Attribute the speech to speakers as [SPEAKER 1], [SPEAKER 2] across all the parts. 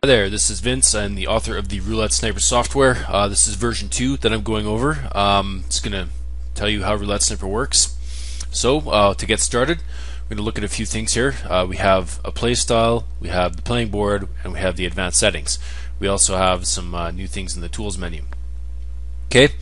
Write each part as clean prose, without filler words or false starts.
[SPEAKER 1] Hi there, this is Vince. I'm the author of the Roulette Sniper software. This is version 2 that I'm going over. It's going to tell you how Roulette Sniper works. So, to get started, we're going to look at a few things here. We have a play style, we have the playing board, and we have the advanced settings. We also have some new things in the tools menu. Okay,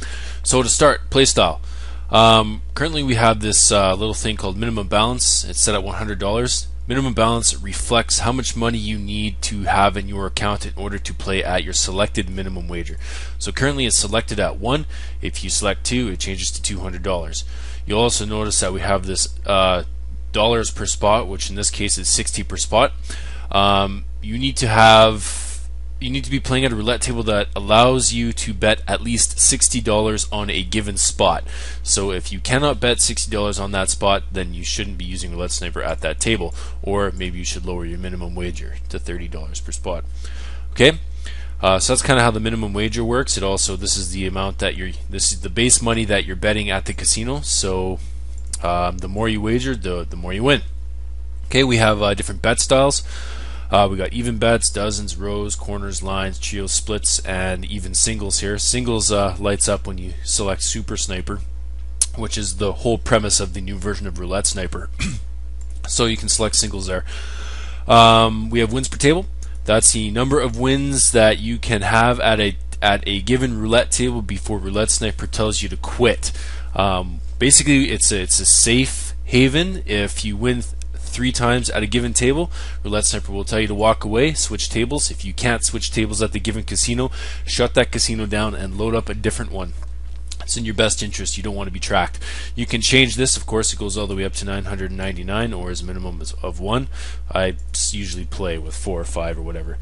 [SPEAKER 1] so to start, play style. Currently we have this little thing called minimum balance. It's set at $100. Minimum balance reflects how much money you need to have in your account in order to play at your selected minimum wager. So currently it's selected at 1. If you select 2, it changes to $200. You'll also notice that we have this dollars per spot, which in this case is 60 per spot. You need to be playing at a roulette table that allows you to bet at least $60 on a given spot. So if you cannot bet $60 on that spot, then you shouldn't be using Roulette Sniper at that table, or maybe you should lower your minimum wager to $30 per spot. Okay, so that's kind of how the minimum wager works. This is the amount that this is the base money that you're betting at the casino. So the more you wager, the more you win. Okay, we have different bet styles. We got even bets, dozens, rows, corners, lines, trios, splits, and even singles here. Singles lights up when you select Super Sniper, which is the whole premise of the new version of Roulette Sniper. So you can select singles there. We have wins per table. That's the number of wins that you can have at a given roulette table before Roulette Sniper tells you to quit. Basically, it's a safe haven. If you win 3 times at a given table, Roulette Sniper will tell you to walk away, switch tables. If you can't switch tables at the given casino, shut that casino down and load up a different one. It's in your best interest. You don't want to be tracked. You can change this. Of course, it goes all the way up to 999 or as minimum of 1. I usually play with 4 or 5 or whatever.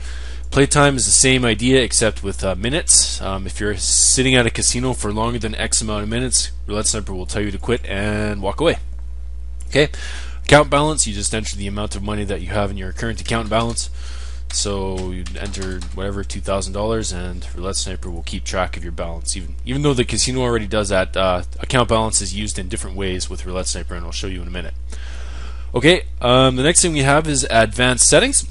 [SPEAKER 1] Playtime is the same idea except with minutes. If you're sitting at a casino for longer than X amount of minutes, Roulette Sniper will tell you to quit and walk away. Okay. Account balance, you just enter the amount of money that you have in your current account balance. So you enter whatever, $2,000, and Roulette Sniper will keep track of your balance. Even though the casino already does that, account balance is used in different ways with Roulette Sniper, and I'll show you in a minute. Okay, the next thing we have is advanced settings.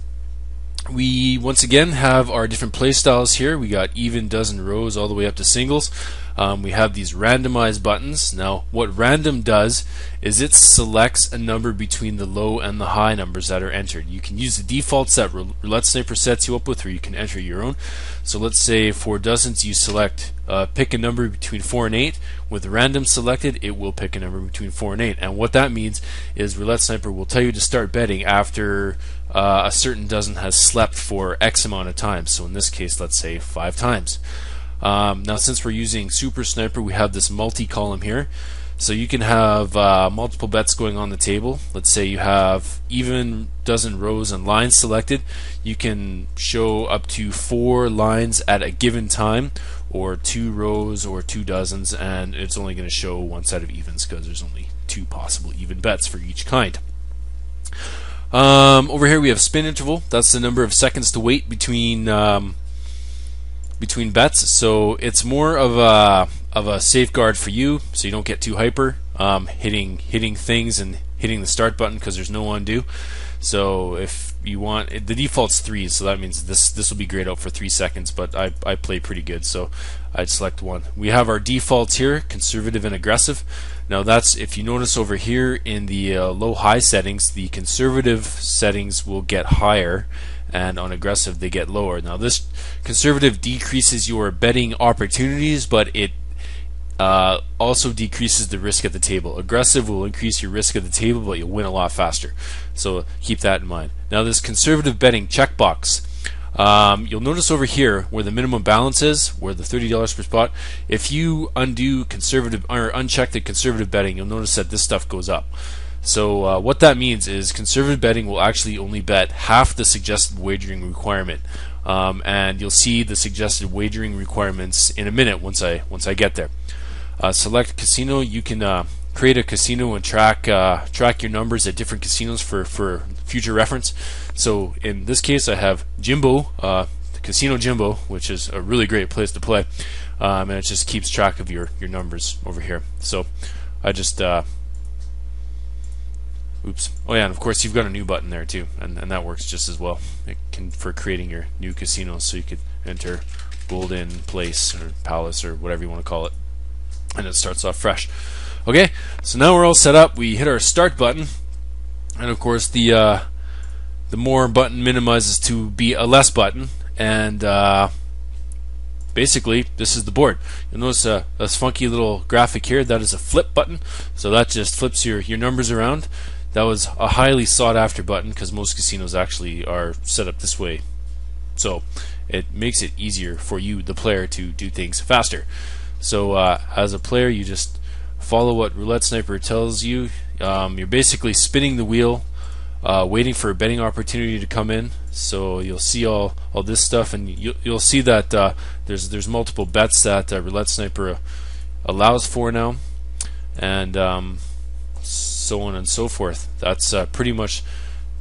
[SPEAKER 1] We once again have our different play styles here. We got even, dozen, rows, all the way up to singles. We have these randomized buttons. Now, what random does is it selects a number between the low and the high numbers that are entered. You can use the defaults that Roulette Sniper sets you up with, or you can enter your own. So let's say for dozens, you select pick a number between 4 and 8. With random selected, it will pick a number between 4 and 8. And what that means is Roulette Sniper will tell you to start betting after a certain dozen has slept for X amount of times. So in this case, let's say 5 times. Now, since we're using Super Sniper, we have this multi-column here. So you can have multiple bets going on the table. Let's say you have even, dozen, rows, and lines selected. You can show up to 4 lines at a given time, or 2 rows, or 2 dozens, and it's only going to show 1 set of evens because there's only 2 possible even bets for each kind. Over here we have spin interval. That's the number of seconds to wait between bets. So it's more of a safeguard for you, so you don't get too hyper hitting things and hitting the start button, because there's no undo. So if you want, the default's 3, so that means this will be grayed out for 3 seconds, but I play pretty good, so I'd select 1. We have our defaults here, conservative and aggressive. Now that's, if you notice over here in the low-high settings, the conservative settings will get higher, and on aggressive they get lower. Now this conservative decreases your betting opportunities, but it also decreases the risk at the table. Aggressive will increase your risk at the table, but you'll win a lot faster. So keep that in mind. Now this conservative betting checkbox, you'll notice over here where the minimum balance is, where the $30 per spot, if you undo conservative or uncheck the conservative betting, you'll notice that this stuff goes up. So what that means is conservative betting will actually only bet half the suggested wagering requirement, and you'll see the suggested wagering requirements in a minute once I get there. Select casino. You can create a casino and track your numbers at different casinos for future reference. So in this case, I have Jimbo, Casino Jimbo, which is a really great place to play, and it just keeps track of your numbers over here. So I just Oops. Oh yeah, and of course you've got a new button there too, and that works just as well. It can for creating your new casino, so you could enter Golden Place or Palace or whatever you want to call it, and it starts off fresh. Okay, so now we're all set up. We hit our start button, and of course the more button minimizes to be a less button, and basically this is the board. You'll notice this funky little graphic here. That is a flip button, so that just flips your numbers around. That was a highly sought after button because most casinos actually are set up this way, so it makes it easier for you, the player, to do things faster. So as a player, you just follow what Roulette Sniper tells you. You're basically spinning the wheel, waiting for a betting opportunity to come in. So you'll see all this stuff, and you'll see that there's multiple bets that Roulette Sniper allows for now, and so on and so forth. That's pretty much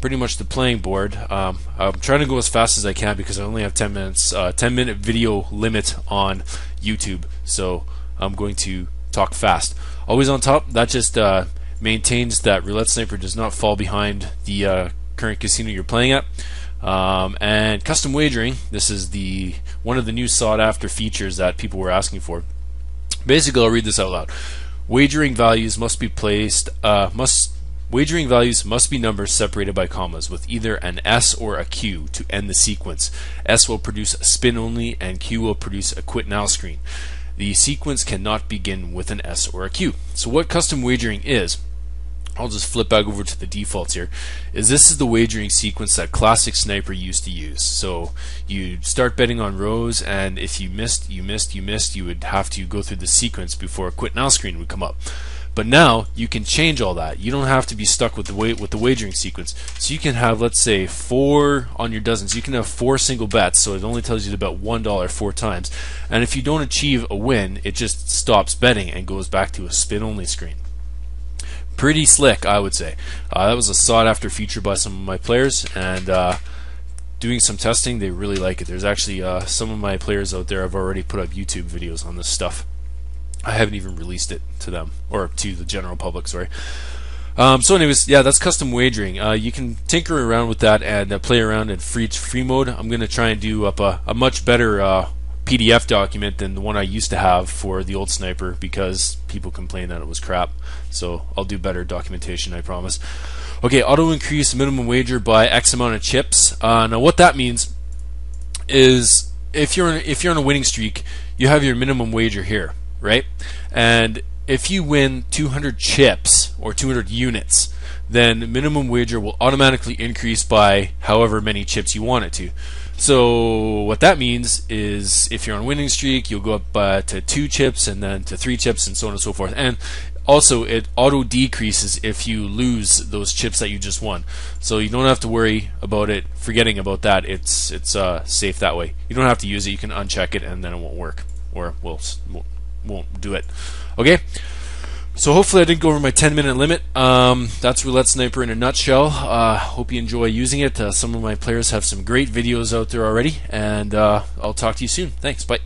[SPEAKER 1] the playing board. I'm trying to go as fast as I can because I only have 10 minutes, 10-minute video limit on YouTube, so I'm going to talk fast. Always on top. That just maintains that Roulette Sniper does not fall behind the current casino you're playing at. And custom wagering. This is one of the new sought-after features that people were asking for. Basically, I'll read this out loud. Wagering values must be Wagering values must be numbers separated by commas with either an S or a Q to end the sequence. S will produce a spin only, and Q will produce a quit now screen. The sequence cannot begin with an S or a Q. So what custom wagering is, I'll just flip back over to the defaults here, this is the wagering sequence that classic Sniper used to use. So you start betting on rows, and if you missed, you would have to go through the sequence before a quit now screen would come up. But now you can change all that. You don't have to be stuck with the wagering sequence. So you can have, let's say, 4 on your dozens. You can have 4 single bets, so it only tells you to bet $1 4 times. And if you don't achieve a win, it just stops betting and goes back to a spin only screen. Pretty slick, I would say. That was a sought-after feature by some of my players, and doing some testing, they really like it. There's actually some of my players out there have already put up YouTube videos on this stuff. I haven't even released it to them, or to the general public, sorry. So anyways, yeah, that's custom wagering. You can tinker around with that and play around in free mode. I'm going to try and do up a much better PDF document than the one I used to have for the old Sniper because people complained that it was crap. So I'll do better documentation, I promise. Okay, auto increase minimum wager by X amount of chips. Now what that means is if you're on a winning streak, you have your minimum wager here, right? And if you win 200 chips or 200 units, then minimum wager will automatically increase by however many chips you want it to. So what that means is if you're on a winning streak, you'll go up to 2 chips and then to 3 chips and so on and so forth. And also it auto decreases if you lose those chips that you just won. So you don't have to worry about it, forgetting about that. It's safe that way. You don't have to use it. You can uncheck it and then it won't work, or won't do it. Okay? So hopefully I didn't go over my 10-minute limit. That's Roulette Sniper in a nutshell. Hope you enjoy using it. Some of my players have some great videos out there already, and I'll talk to you soon. Thanks. Bye.